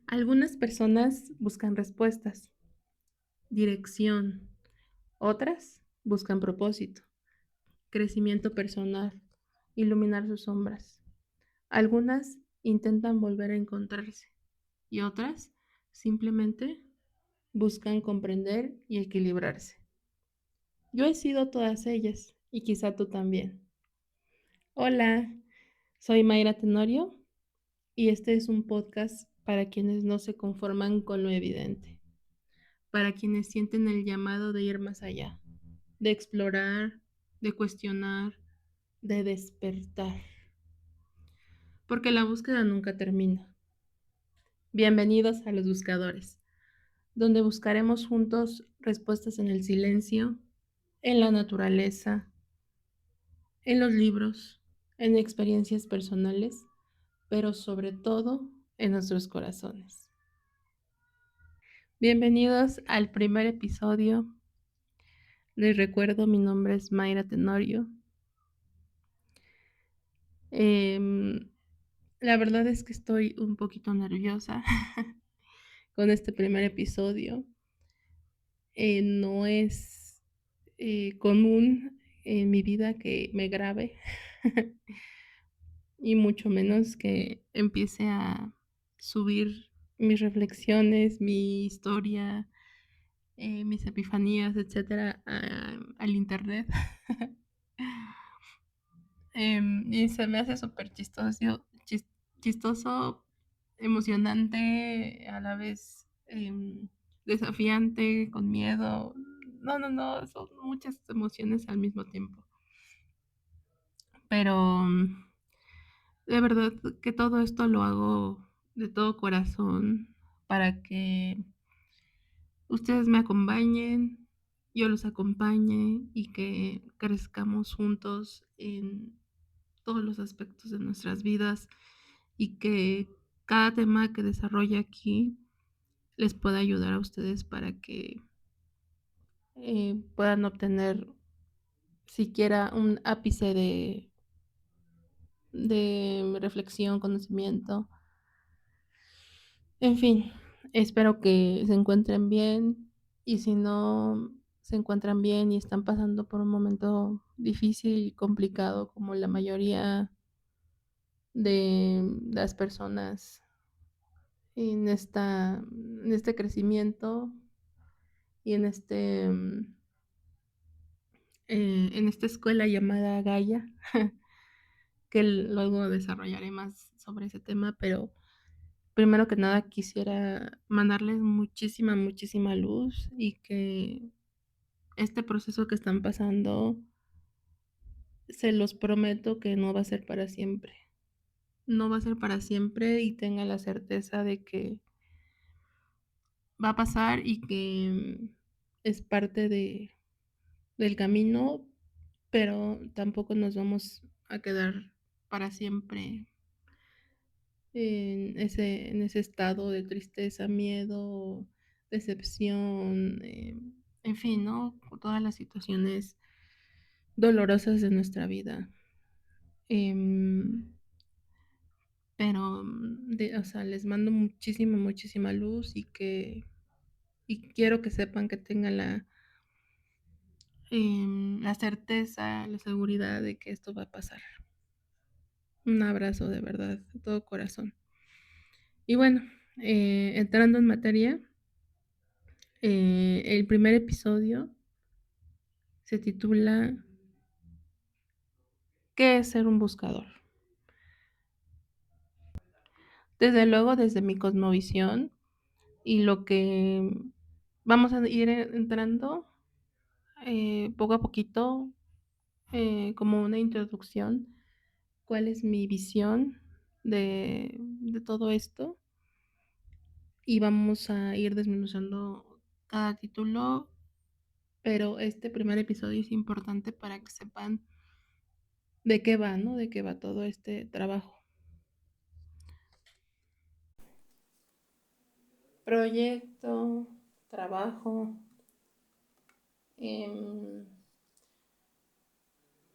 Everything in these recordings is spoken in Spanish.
Algunas personas buscan respuestas, dirección, otras buscan propósito, crecimiento personal, iluminar sus sombras. Algunas intentan volver a encontrarse y otras simplemente buscan comprender y equilibrarse. Yo he sido todas ellas y quizá tú también. Hola, soy Mayra Tenorio y este es un podcast para quienes no se conforman con lo evidente, para quienes sienten el llamado de ir más allá, de explorar, de cuestionar, de despertar, porque la búsqueda nunca termina. Bienvenidos a Los Buscadores, donde buscaremos juntos respuestas en el silencio, en la naturaleza, en los libros, en experiencias personales, pero sobre todo en nuestros corazones. Bienvenidos al primer episodio. Les recuerdo, mi nombre es Mayra Tenorio. Em, la verdad es que estoy un poquito nerviosa con este primer episodio. No es común en mi vida que me grabe y mucho menos que empiece a subir mis reflexiones, mi historia, mis epifanías, etcétera, al internet. Y se me hace súper chistoso, emocionante, a la vez desafiante, con miedo. No, no, no, son muchas emociones al mismo tiempo. Pero de verdad que todo esto lo hago de todo corazón para que ustedes me acompañen, yo los acompañe y que crezcamos juntos en todos los aspectos de nuestras vidas y que cada tema que desarrolle aquí les pueda ayudar a ustedes para que puedan obtener siquiera un ápice de reflexión, conocimiento. En fin, espero que se encuentren bien y si no se encuentran bien y están pasando por un momento difícil y complicado como la mayoría de las personas en este crecimiento y en esta escuela llamada Gaia, que luego desarrollaré más sobre ese tema, pero primero que nada quisiera mandarles muchísima, muchísima luz y que este proceso que están pasando, se los prometo que no va a ser para siempre. No va a ser para siempre y tengan la certeza de que va a pasar y que es parte del camino, pero tampoco nos vamos a quedar para siempre en ese estado de tristeza, miedo, decepción, en fin, ¿no? Todas las situaciones dolorosas de nuestra vida. Em, pero, o sea, les mando muchísima, muchísima luz y quiero que sepan que tengan la certeza, la seguridad de que esto va a pasar. Un abrazo de verdad, de todo corazón. Y bueno, entrando en materia, el primer episodio se titula ¿Qué es ser un buscador? Desde luego, desde mi cosmovisión y lo que vamos a ir entrando poco a poquito, como una introducción, cuál es mi visión de todo esto y vamos a ir desmenuzando cada título, pero este primer episodio es importante para que sepan de qué va, ¿no? De qué va todo este trabajo. Proyecto, trabajo, em,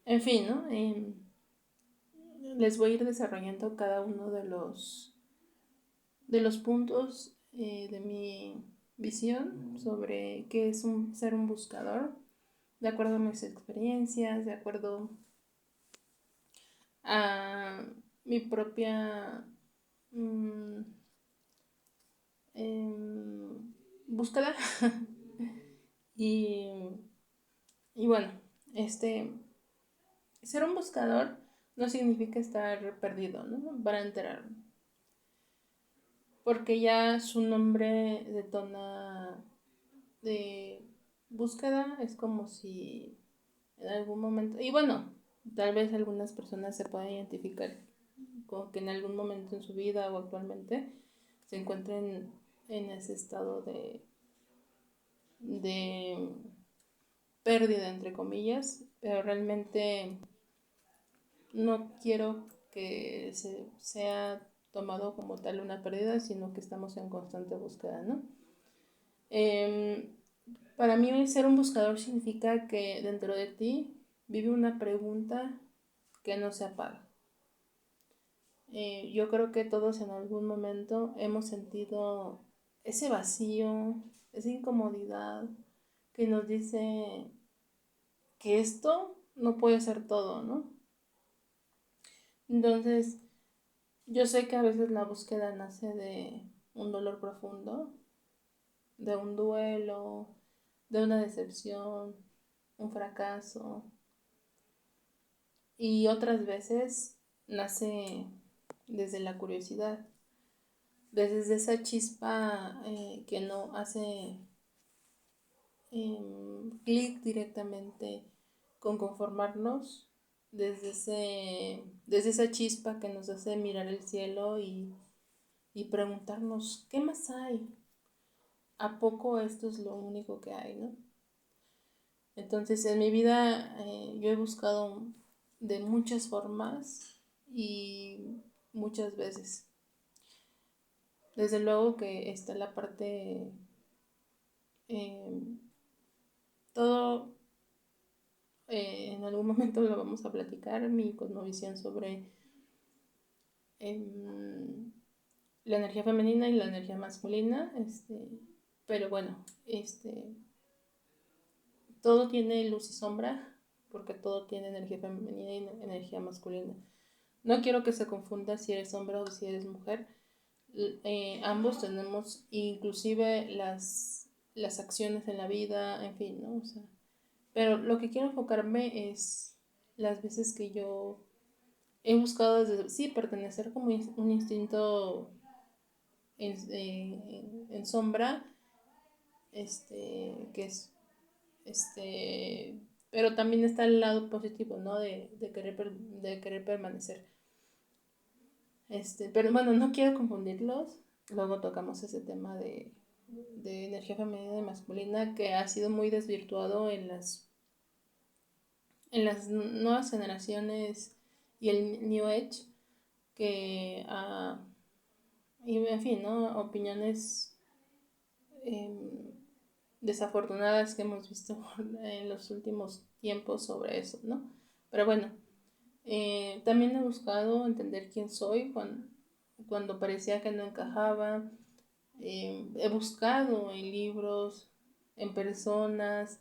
en fin, ¿no? Les voy a ir desarrollando cada uno de los puntos de mi visión sobre qué es ser un buscador, de acuerdo a mis experiencias, de acuerdo a mi propia mm, búsqueda. y, y bueno, ser un buscador no significa estar perdido, ¿no? Para enterarme. Porque ya su nombre detona de búsqueda, es como si en algún momento, y bueno, tal vez algunas personas se puedan identificar con que en algún momento en su vida o actualmente se encuentren en ese estado de pérdida, entre comillas, pero realmente no quiero que sea tomado como tal una pérdida, sino que estamos en constante búsqueda, ¿no? Eh, para mí ser un buscador significa que dentro de ti vive una pregunta que no se apaga. Yo creo que todos en algún momento hemos sentido ese vacío, esa incomodidad que nos dice que esto no puede ser todo, ¿no? Entonces, yo sé que a veces la búsqueda nace de un dolor profundo, de un duelo, de una decepción, un fracaso, y otras veces nace desde la curiosidad, desde esa chispa que no hace clic directamente con conformarnos, desde esa chispa que nos hace mirar el cielo y preguntarnos, ¿qué más hay? ¿A poco esto es lo único que hay, no? Entonces, en mi vida yo he buscado de muchas formas y muchas veces. Desde luego que está la parte, eh, todo en algún momento lo vamos a platicar, mi cosmovisión sobre em, la energía femenina y la energía masculina, pero bueno, todo tiene luz y sombra, porque todo tiene energía femenina y energía masculina. No quiero que se confunda si eres hombre o si eres mujer. Ambos tenemos inclusive las acciones en la vida, en fin, ¿no? O sea, pero lo que quiero enfocarme es las veces que yo he buscado desde, sí, pertenecer como un instinto en sombra, que es, pero también está el lado positivo, ¿no? De querer permanecer. Pero bueno, no quiero confundirlos. Luego tocamos ese tema de energía femenina y masculina que ha sido muy desvirtuado en las nuevas generaciones y el New Age, que, y en fin, ¿no? Opiniones eh, desafortunadas que hemos visto en los últimos tiempos sobre eso, ¿no? Pero bueno, también he buscado entender quién soy cuando parecía que no encajaba. He buscado en libros, en personas,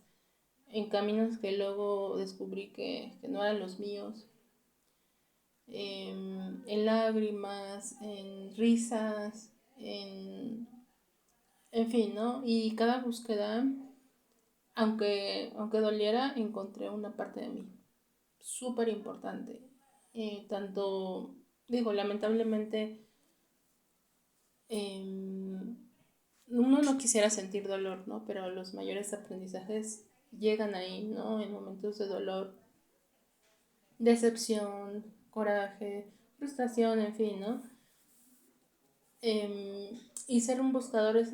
en caminos que luego descubrí que no eran los míos, en lágrimas, en risas, en fin, ¿no? Y cada búsqueda, aunque doliera, encontré una parte de mí súper importante. Tanto, digo, lamentablemente, eh, uno no quisiera sentir dolor, ¿no? Pero los mayores aprendizajes llegan ahí, ¿no? En momentos de dolor, decepción, coraje, frustración, en fin, ¿no? Y ser un buscador es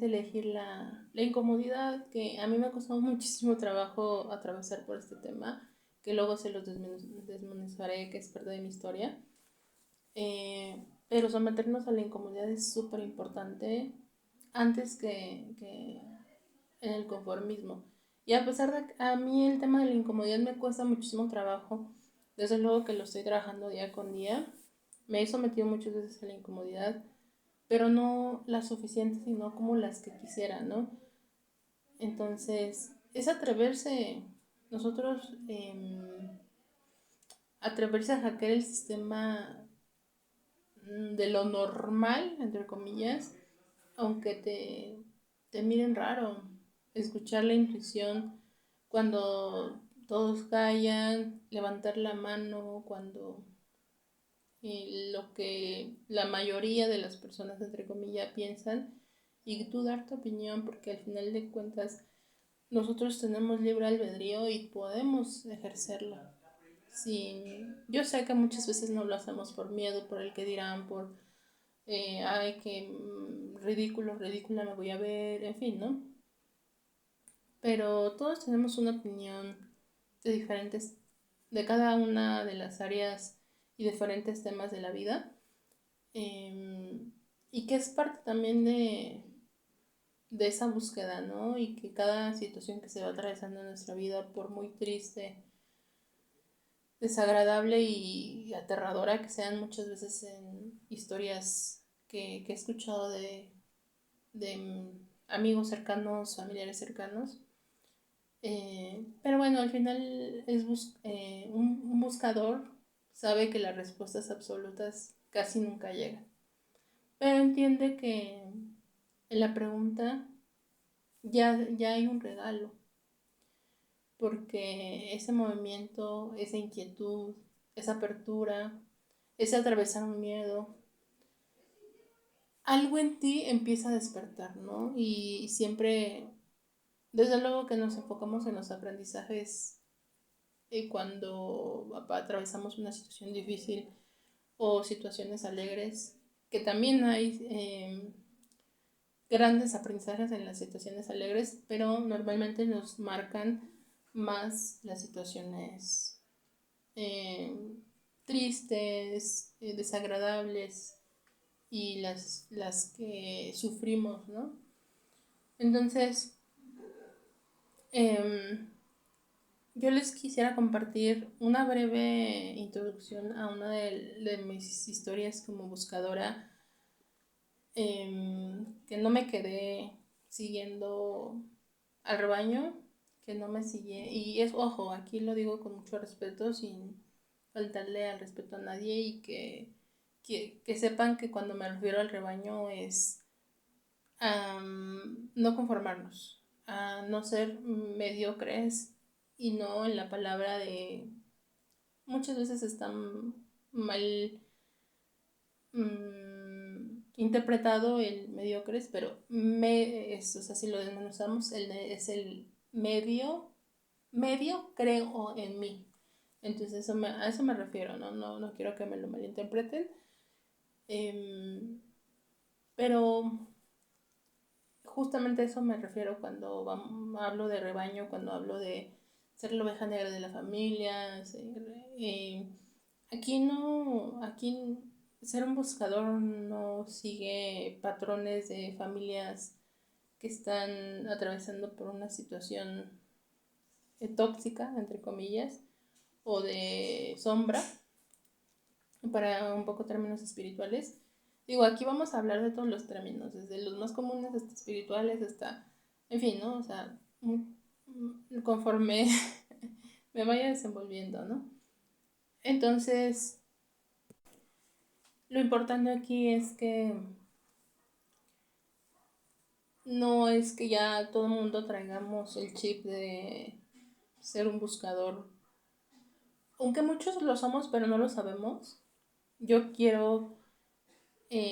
elegir la incomodidad, que a mí me ha costado muchísimo trabajo atravesar por este tema, que luego se los desmenuzaré, que es parte de mi historia. Pero someternos a la incomodidad es súper importante antes que en el conformismo. Y a pesar de que a mí el tema de la incomodidad me cuesta muchísimo trabajo, desde luego que lo estoy trabajando día con día, me he sometido muchas veces a la incomodidad, pero no las suficientes, sino como las que quisiera, ¿no? Entonces, es atreverse, nosotros, atreverse a hackear el sistema de lo normal, entre comillas, aunque te miren raro, escuchar la intuición cuando todos callan, levantar la mano cuando lo que la mayoría de las personas, entre comillas, piensan y tú dar tu opinión porque al final de cuentas nosotros tenemos libre albedrío y podemos ejercerlo. Sí, yo sé que muchas veces no lo hacemos por miedo, por el que dirán, por, ay, que ridículo, ridícula me voy a ver, en fin, ¿no? Pero todos tenemos una opinión de diferentes, de cada una de las áreas y diferentes temas de la vida, eh, y que es parte también de esa búsqueda, ¿no? Y que cada situación que se va atravesando en nuestra vida, por muy triste, desagradable y aterradora que sean muchas veces en historias que he escuchado de amigos cercanos, familiares cercanos. Pero bueno, al final es un buscador sabe que las respuestas absolutas casi nunca llegan, pero entiende que en la pregunta ya hay un regalo, porque ese movimiento, esa inquietud, esa apertura, ese atravesar un miedo, algo en ti empieza a despertar, ¿no? Y siempre, desde luego que nos enfocamos en los aprendizajes cuando atravesamos una situación difícil o situaciones alegres, que también hay grandes aprendizajes en las situaciones alegres, pero normalmente nos marcan más las situaciones eh, tristes, desagradables y las que sufrimos, ¿no? Entonces, eh, yo les quisiera compartir una breve introducción a una de mis historias como buscadora, que no me quedé siguiendo al rebaño, que no me sigue, y es, ojo, aquí lo digo con mucho respeto, sin faltarle al respeto a nadie y que sepan que cuando me refiero al rebaño es no conformarnos, a no ser mediocres y no en la palabra de muchas veces están mal interpretado el mediocres, pero o sea, si lo desmenuzamos, es el medio creo en mí. Entonces a eso me refiero, ¿no? No quiero que me lo malinterpreten. Em, pero justamente a eso me refiero cuando hablo de rebaño, cuando hablo de ser la oveja negra de la familia. Aquí no, aquí ser un buscador no sigue patrones de familias que están atravesando por una situación tóxica, entre comillas, o de sombra, para un poco términos espirituales. Digo, aquí vamos a hablar de todos los términos, desde los más comunes hasta espirituales, hasta, en fin, ¿no? O sea, conforme me vaya desenvolviendo, ¿no? Entonces, lo importante aquí es que no es que ya todo el mundo traigamos el chip de ser un buscador, aunque muchos lo somos, pero no lo sabemos. Yo quiero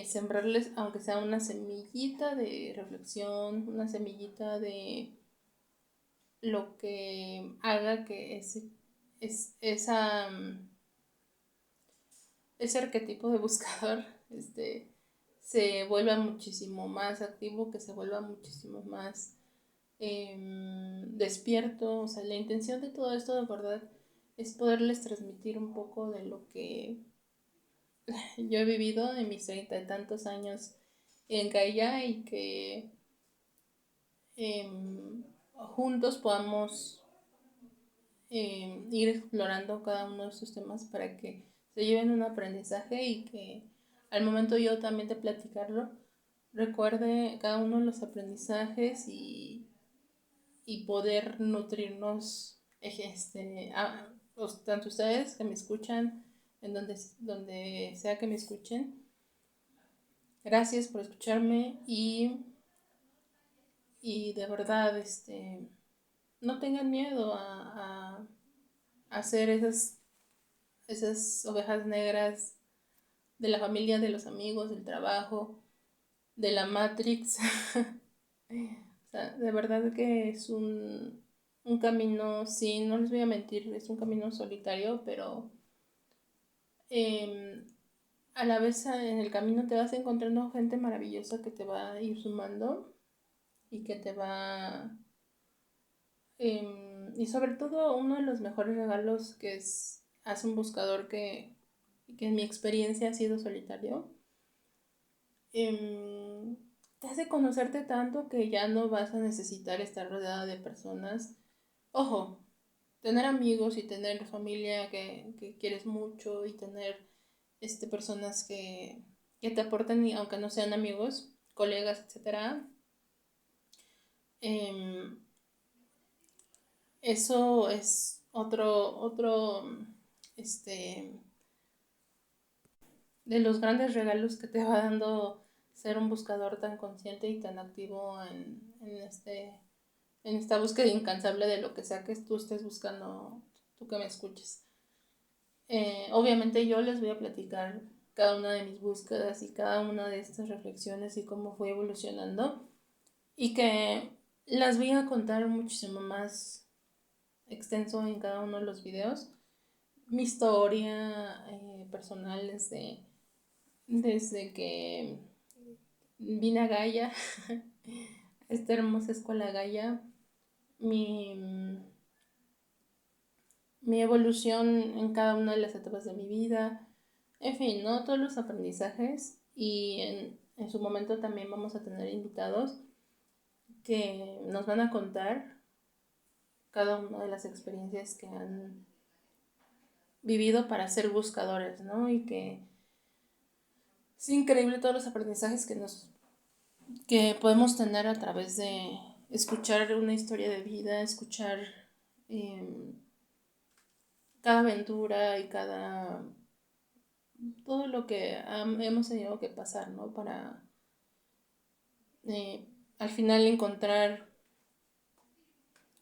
sembrarles, aunque sea una semillita de reflexión, una semillita de lo que haga que ese arquetipo de buscador se vuelva muchísimo más activo, que se vuelva muchísimo más despierto. O sea, la intención de todo esto de verdad es poderles transmitir un poco de lo que yo he vivido en mis 30 y tantos años en Gaia y que juntos podamos ir explorando cada uno de estos temas para que se lleven un aprendizaje y que al momento yo también de platicarlo recuerde cada uno de los aprendizajes y poder nutrirnos, tanto ustedes que me escuchan, en donde sea que me escuchen. Gracias por escucharme y de verdad, no tengan miedo a hacer esas ovejas negras de la familia, de los amigos, del trabajo, de la Matrix. O sea, de verdad que es un camino, sí, no les voy a mentir, es un camino solitario, pero em, a la vez en el camino te vas encontrando gente maravillosa que te va a ir sumando y que te va... y sobre todo uno de los mejores regalos que hace un buscador que en mi experiencia ha sido solitario, em, te hace conocerte tanto que ya no vas a necesitar estar rodeada de personas. Ojo, tener amigos y tener familia que quieres mucho y tener personas que te aportan, aunque no sean amigos, colegas, etcétera. em, Eso es este, de los grandes regalos que te va dando ser un buscador tan consciente y tan activo en esta búsqueda incansable de lo que sea que tú estés buscando, tú que me escuches. Obviamente yo les voy a platicar cada una de mis búsquedas y cada una de estas reflexiones y cómo fue evolucionando y que las voy a contar muchísimo más extenso en cada uno de los videos. Mi historia personal desde que vine a Gaia, esta hermosa escuela Gaia, mi, mi evolución en cada una de las etapas de mi vida, en fin, ¿no? Todos los aprendizajes y en su momento también vamos a tener invitados que nos van a contar cada una de las experiencias que han vivido para ser buscadores, ¿no? Y que es increíble todos los aprendizajes que podemos tener a través de escuchar una historia de vida, escuchar eh, cada aventura y todo lo que hemos tenido que pasar, ¿no? Para al final encontrar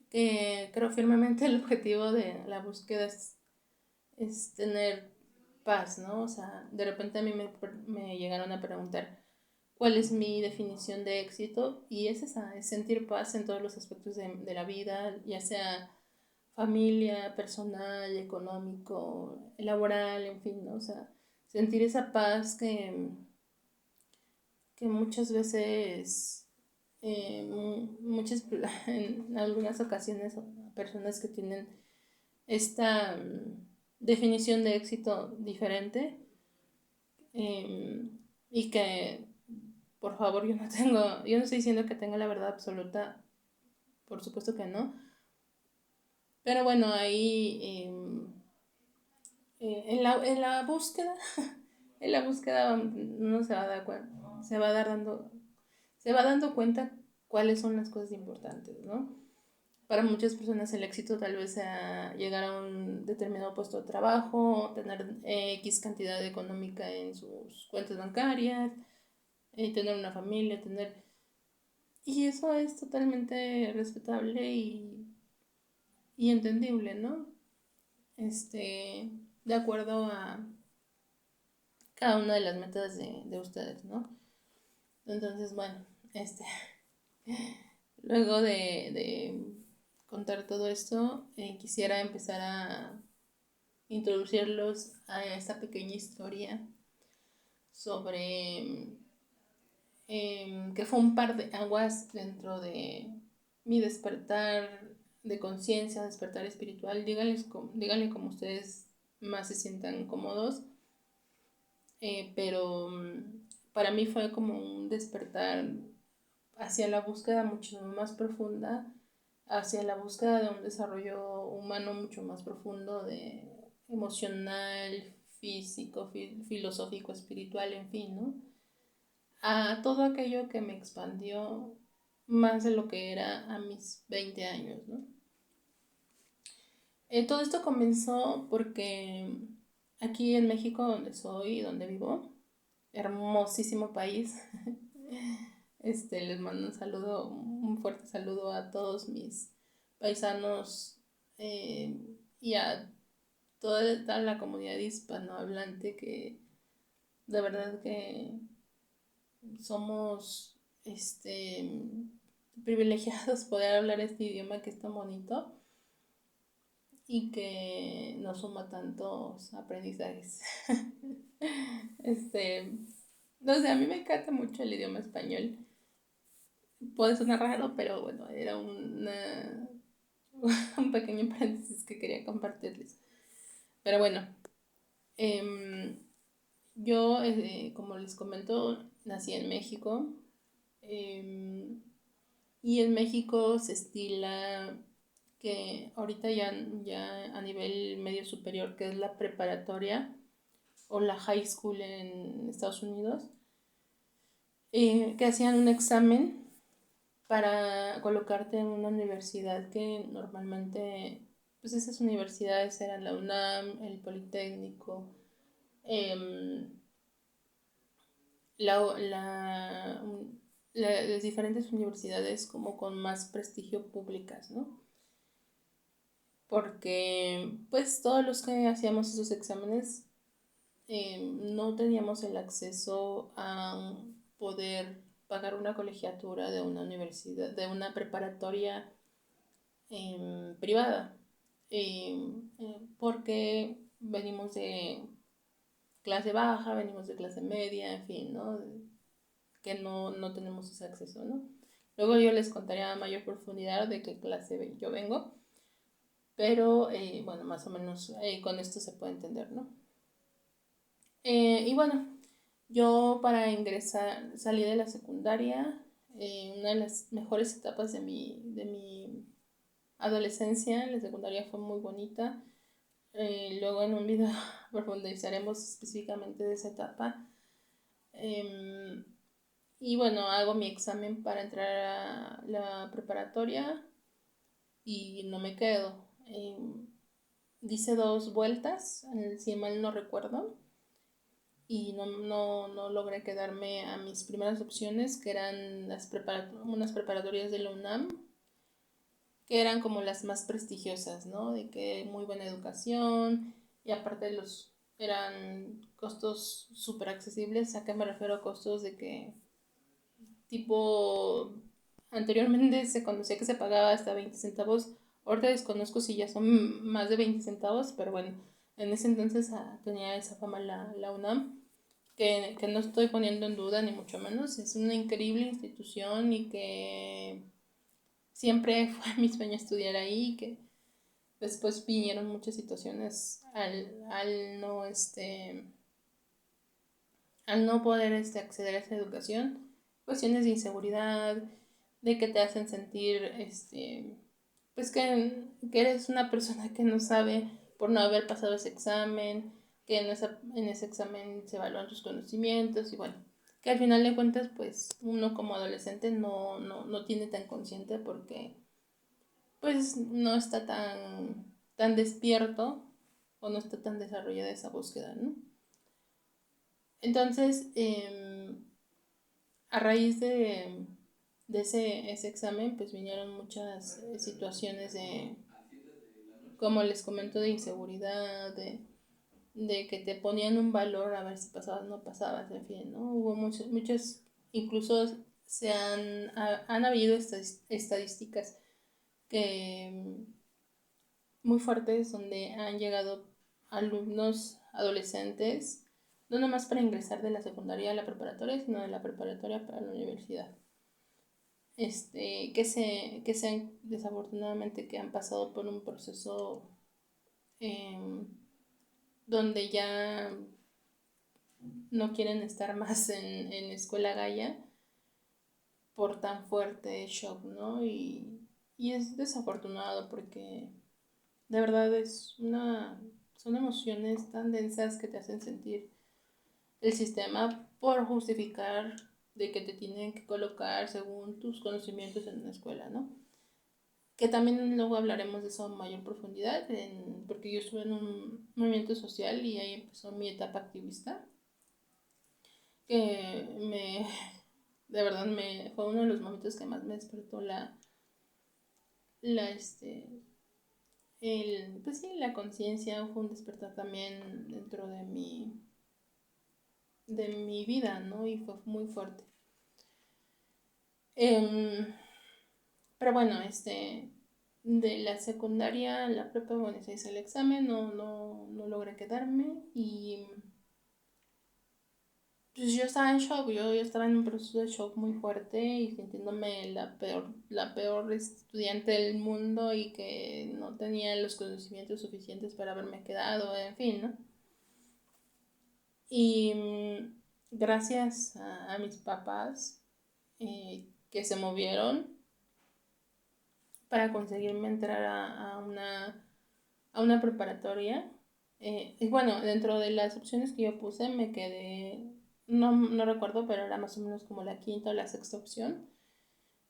que creo firmemente el objetivo de la búsqueda es tener paz, ¿no? O sea, de repente a mí me llegaron a preguntar cuál es mi definición de éxito y es esa, es sentir paz en todos los aspectos de la vida, ya sea familia, personal, económico, laboral, en fin, ¿no? O sea, sentir esa paz que muchas veces, en algunas ocasiones, personas que tienen esta definición de éxito diferente, eh, y que, por favor, yo no estoy diciendo que tenga la verdad absoluta, por supuesto que no, pero bueno, ahí en la búsqueda, en la búsqueda uno se va dando cuenta cuáles son las cosas importantes, ¿no? Para muchas personas el éxito tal vez sea llegar a un determinado puesto de trabajo, tener X cantidad económica en sus cuentas bancarias, tener una familia, tener... Y eso es totalmente respetable y entendible, ¿no? De acuerdo a cada una de las metas de ustedes, ¿no? Entonces, bueno, este, luego de contar todo esto, quisiera empezar a introducirlos a esta pequeña historia sobre que fue un par de aguas dentro de mi despertar de conciencia, despertar espiritual. Díganle como ustedes más se sientan cómodos, pero para mí fue como un despertar hacia la búsqueda mucho más profunda, hacia la búsqueda de un desarrollo humano mucho más profundo, de emocional, físico, filosófico, espiritual, en fin, ¿no? a todo aquello que me expandió más de lo que era a mis 20 años, ¿no? Todo esto comenzó porque aquí en México, donde soy y donde vivo, hermosísimo país, les mando un saludo, un fuerte saludo a todos mis paisanos y a toda la comunidad hispanohablante que de verdad que somos privilegiados poder hablar este idioma que es tan bonito y que nos suma tantos aprendizajes. No sé, a mí me encanta mucho el idioma español. Puede sonar raro, pero bueno, era un pequeño paréntesis que quería compartirles. Pero bueno, em, yo, como les comento, nací en México. em, y en México se estila que ahorita ya a nivel medio superior, que es la preparatoria o la high school en Estados Unidos, que hacían un examen para colocarte en una universidad que normalmente, pues esas universidades eran la UNAM, el Politécnico, em, la, la, las diferentes universidades como con más prestigio públicas, ¿no? Porque pues todos los que hacíamos esos exámenes no teníamos el acceso a poder pagar una colegiatura de una universidad, de una preparatoria privada, porque venimos de clase baja, venimos de clase media, en fin, ¿no? Que no tenemos ese acceso, ¿no? Luego yo les contaré a mayor profundidad de qué clase yo vengo, pero bueno, más o menos con esto se puede entender, ¿no? Y bueno, yo para ingresar salí de la secundaria, una de las mejores etapas de mi adolescencia. La secundaria fue muy bonita. Luego en un video profundizaremos específicamente de esa etapa. Em, y bueno, hago mi examen para entrar a la preparatoria y no me quedo. Dice 2 vueltas, si mal no recuerdo, y no logré quedarme a mis primeras opciones, que eran unas preparatorias de la UNAM, que eran como las más prestigiosas, ¿no? De que muy buena educación y aparte eran costos súper accesibles. ¿A qué me refiero a costos? De que tipo anteriormente se conocía que se pagaba hasta 20 centavos. Ahorita desconozco si ya son más de 20 centavos, pero bueno, en ese entonces tenía esa fama la UNAM, que no estoy poniendo en duda ni mucho menos. Es una increíble institución y que siempre fue mi sueño estudiar ahí, que después vinieron muchas situaciones al no poder acceder a esa educación, cuestiones de inseguridad, de que te hacen sentir pues que eres una persona que no sabe por no haber pasado ese examen, que en ese examen se evalúan tus conocimientos y bueno, que al final de cuentas pues uno como adolescente no tiene tan consciente porque pues no está tan despierto o no está tan desarrollada esa búsqueda, ¿no? Entonces, a raíz de ese examen, pues vinieron muchas situaciones como les comento, de inseguridad, de que te ponían un valor a ver si pasabas o no pasabas, en fin, ¿no? Hubo muchas, incluso han habido estas estadísticas que muy fuertes donde han llegado alumnos adolescentes, no nomás para ingresar de la secundaria a la preparatoria, sino de la preparatoria para la universidad. Que desafortunadamente que han pasado por un proceso eh, donde ya no quieren estar más en Escuela Gaya por tan fuerte shock, ¿no? Y es desafortunado porque de verdad son emociones tan densas que te hacen sentir el sistema por justificar de que te tienen que colocar según tus conocimientos en una escuela, ¿no? Que también luego hablaremos de eso a mayor profundidad, porque yo estuve en un movimiento social y ahí empezó mi etapa activista, que de verdad fue uno de los momentos que más me despertó la, este, pues sí, la conciencia, fue un despertar también dentro de mi vida, ¿no? Y fue muy fuerte. Pero bueno, de la secundaria a la prepa, bueno, se hizo el examen, no logré quedarme y pues yo estaba en shock, yo estaba en un proceso de shock muy fuerte y sintiéndome la peor estudiante del mundo y que no tenía los conocimientos suficientes para haberme quedado, en fin, ¿no? Y gracias a mis papás que se movieron para conseguirme entrar a una preparatoria. Y bueno, dentro de las opciones que yo puse me quedé, no recuerdo, pero era más o menos como la quinta o la sexta opción,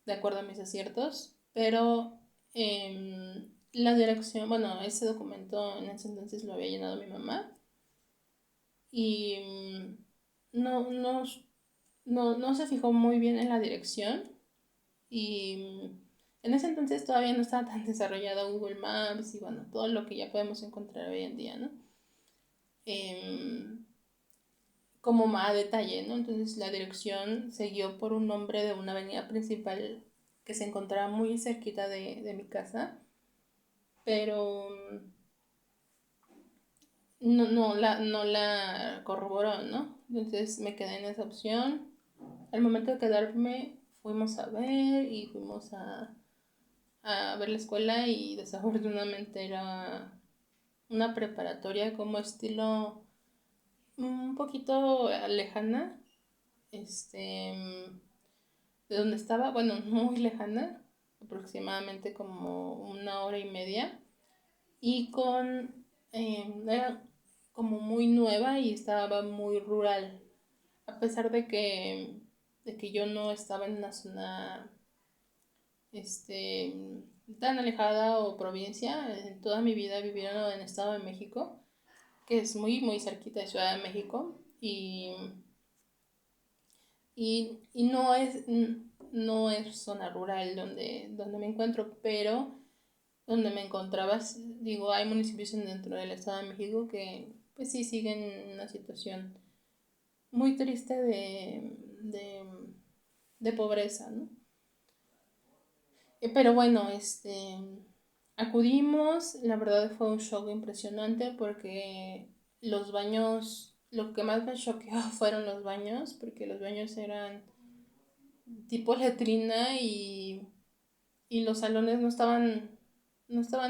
de acuerdo a mis aciertos. Pero la dirección, bueno, ese documento en ese entonces lo había llenado mi mamá y no, no, no se fijó muy bien en la dirección y en ese entonces todavía no estaba tan desarrollado Google Maps y bueno, todo lo que ya podemos encontrar hoy en día, ¿no? Em, como más a detalle, ¿no? Entonces la dirección se guió por un nombre de una avenida principal que se encontraba muy cerquita de mi casa, pero no la corroboró, ¿no? Entonces me quedé en esa opción. Al momento de quedarme, fuimos a ver y fuimos a ver la escuela y desafortunadamente era una preparatoria como estilo un poquito lejana, de donde estaba, bueno, muy lejana, aproximadamente como 1 hora y media, y era como muy nueva y estaba muy rural, a pesar de que yo no estaba en una zona tan alejada o provincia. En toda mi vida he vivido en el Estado de México, que es muy, muy cerquita de Ciudad de México, y no es zona rural donde me encuentro, pero donde me encontraba, digo, hay municipios dentro del Estado de México que pues sí siguen en una situación muy triste de pobreza, ¿no? Pero bueno, acudimos, la verdad fue un shock impresionante porque los baños, lo que más me choqueó fueron los baños, porque los baños eran tipo letrina y los salones no estaban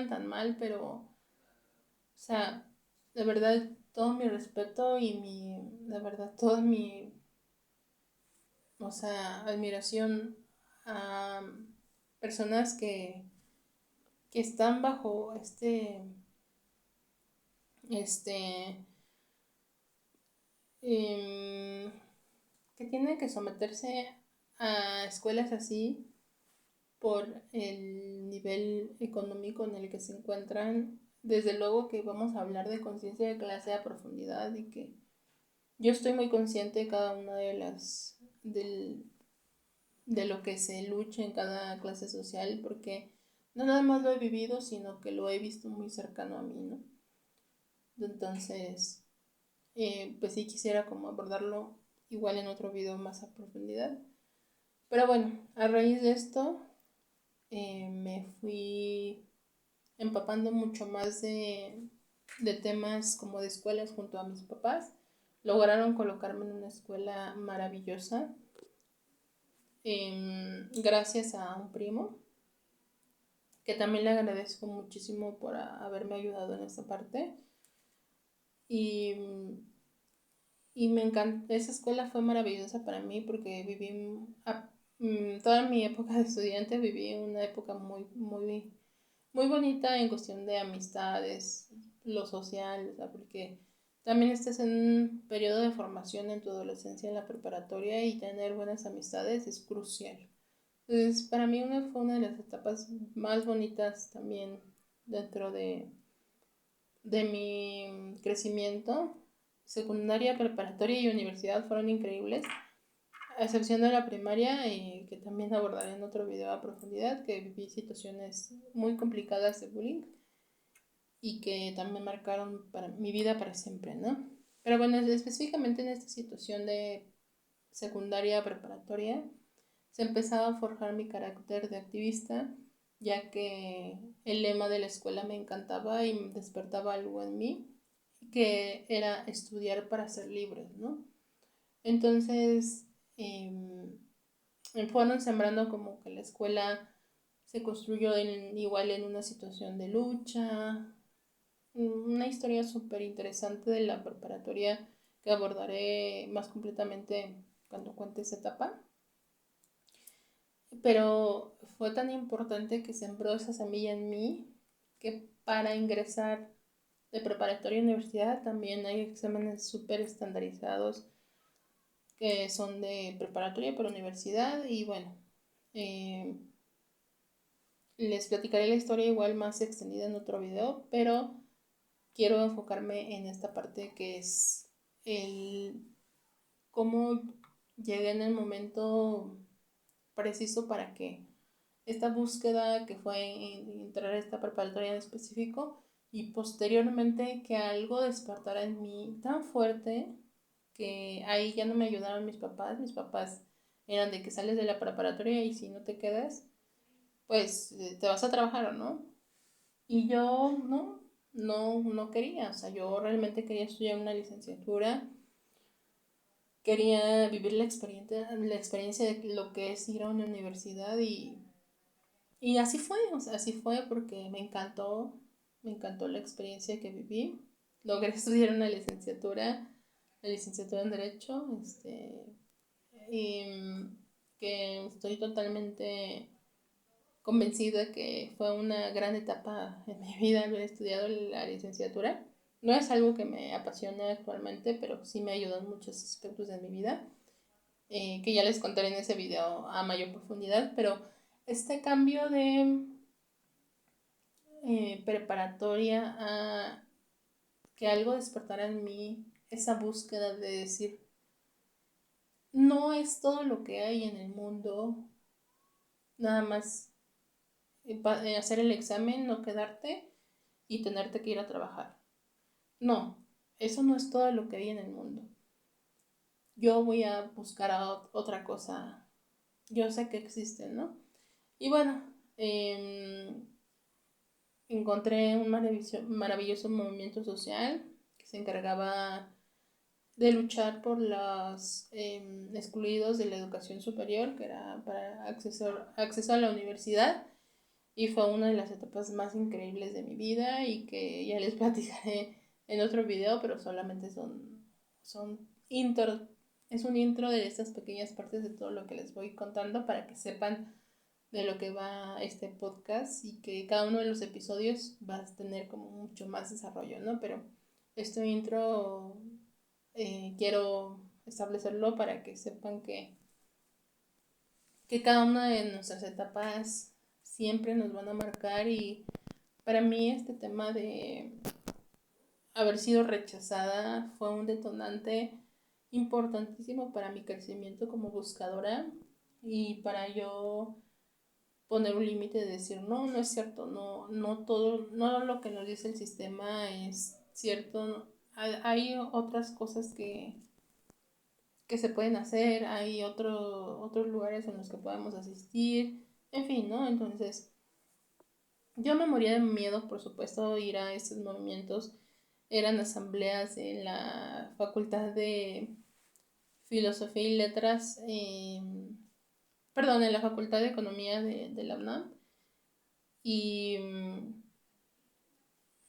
tan mal, pero, o sea, de verdad, todo mi respeto y de verdad, toda mi, o sea, admiración a personas que están bajo este, em, que tienen que someterse a escuelas así por el nivel económico en el que se encuentran. Desde luego que vamos a hablar de conciencia de clase a profundidad y que yo estoy muy consciente de cada una de lo que se lucha en cada clase social, porque no nada más lo he vivido, sino que lo he visto muy cercano a mí, ¿no? Entonces, pues sí quisiera como abordarlo igual en otro video más a profundidad. Pero bueno, a raíz de esto me fui empapando mucho más de temas como de escuelas junto a mis papás. Lograron colocarme en una escuela maravillosa, gracias a un primo, que también le agradezco muchísimo por haberme ayudado en esta parte. Y, y me encanta, esa escuela fue maravillosa para mí porque toda mi época de estudiante viví una época muy, muy, muy bonita en cuestión de amistades, lo social, o sea, porque también estás en un periodo de formación en tu adolescencia, en la preparatoria, y tener buenas amistades es crucial. Entonces, para mí fue una de las etapas más bonitas también dentro de mi crecimiento. Secundaria, preparatoria y universidad fueron increíbles, a excepción de la primaria, que también abordaré en otro video a profundidad, que viví situaciones muy complicadas de bullying y que también marcaron para mi vida para siempre, ¿no? Pero bueno, específicamente en esta situación de secundaria preparatoria, se empezaba a forjar mi carácter de activista, ya que el lema de la escuela me encantaba y despertaba algo en mí, que era estudiar para ser libres, ¿no? Entonces, fueron sembrando como que la escuela se construyó igual en una situación de lucha, una historia súper interesante de la preparatoria que abordaré más completamente cuando cuente esa etapa. Pero fue tan importante que sembró esa semilla en mí que para ingresar de preparatoria a universidad también hay exámenes súper estandarizados que son de preparatoria para universidad y bueno, eh, les platicaré la historia igual más extendida en otro video, pero quiero enfocarme en esta parte que es el cómo llegué en el momento preciso para que esta búsqueda que fue entrar a esta preparatoria en específico y posteriormente que algo despertara en mí tan fuerte que ahí ya no me ayudaron mis papás eran de que sales de la preparatoria y si no te quedas, pues te vas a trabajar o no. Y yo no quería, o sea, yo realmente quería estudiar una licenciatura, quería vivir la experiencia de lo que es ir a una universidad y así fue, o sea, así fue porque me encantó la experiencia que viví. Logré estudiar una licenciatura, la licenciatura en Derecho, y que estoy totalmente convencida que fue una gran etapa en mi vida haber estudiado la licenciatura. No es algo que me apasiona actualmente, pero sí me ayudó en muchos aspectos de mi vida, que ya les contaré en ese video a mayor profundidad, pero este cambio de preparatoria a que algo despertara en mí esa búsqueda de decir, no es todo lo que hay en el mundo, nada más hacer el examen, no quedarte y tenerte que ir a trabajar. No, eso no es todo lo que hay en el mundo. Yo voy a buscar otra cosa. Yo sé que existen, ¿no? Y bueno, encontré un maravilloso movimiento social que se encargaba de luchar por los excluidos de la educación superior, que era para acceso a la universidad, y fue una de las etapas más increíbles de mi vida y que ya les platicaré en otro video, pero solamente son intro, es un intro de estas pequeñas partes de todo lo que les voy contando para que sepan de lo que va este podcast y que cada uno de los episodios va a tener como mucho más desarrollo, ¿no? Pero este intro quiero establecerlo para que sepan que cada una de nuestras etapas siempre nos van a marcar y para mí este tema de haber sido rechazada fue un detonante importantísimo para mi crecimiento como buscadora y para yo poner un límite de decir, no, no es cierto, no todo, no lo que nos dice el sistema es cierto, hay otras cosas que se pueden hacer, hay otros lugares en los que podemos asistir, en fin, ¿no? Entonces, yo me moría de miedo, por supuesto, ir a estos movimientos. Eran asambleas en la Facultad de Filosofía y Letras, perdón, en la Facultad de Economía de la UNAM. Y,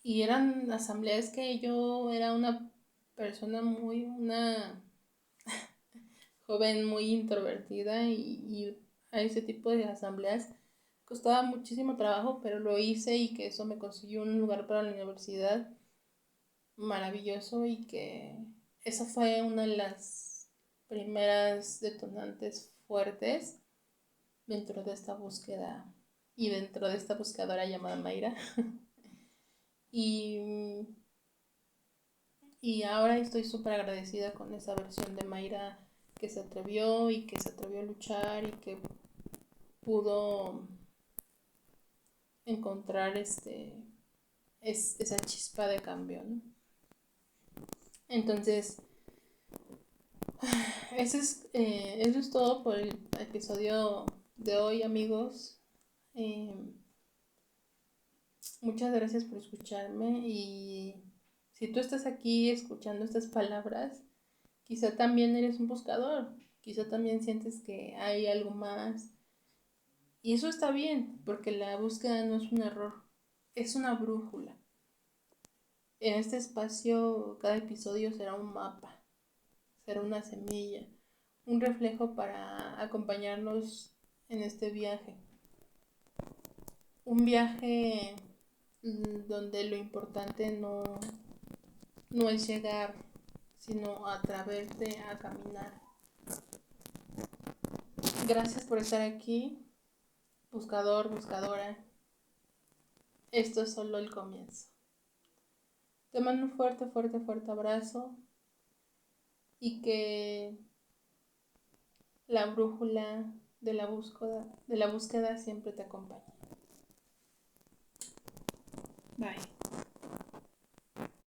y eran asambleas que yo era una persona una joven muy introvertida y a ese tipo de asambleas costaba muchísimo trabajo, pero lo hice y que eso me consiguió un lugar para la universidad maravilloso y que esa fue una de las primeras detonantes fuertes dentro de esta búsqueda y dentro de esta buscadora llamada Mayra. y, y ahora estoy súper agradecida con esa versión de Mayra que se atrevió y que se atrevió a luchar y que pudo encontrar esa chispa de cambio, ¿no? Entonces, eso es todo por el episodio de hoy, amigos. Eh, Muchas gracias por escucharme y si tú estás aquí escuchando estas palabras, quizá también eres un buscador, quizá también sientes que hay algo más y eso está bien porque la búsqueda no es un error, es una brújula. En este espacio cada episodio será un mapa, será una semilla, un reflejo para acompañarnos en este viaje. Un viaje donde lo importante no es llegar, sino atreverte a caminar. Gracias por estar aquí, buscador, buscadora. Esto es solo el comienzo. Te mando un fuerte, fuerte, fuerte abrazo y que la brújula de la búsqueda siempre te acompañe. Bye.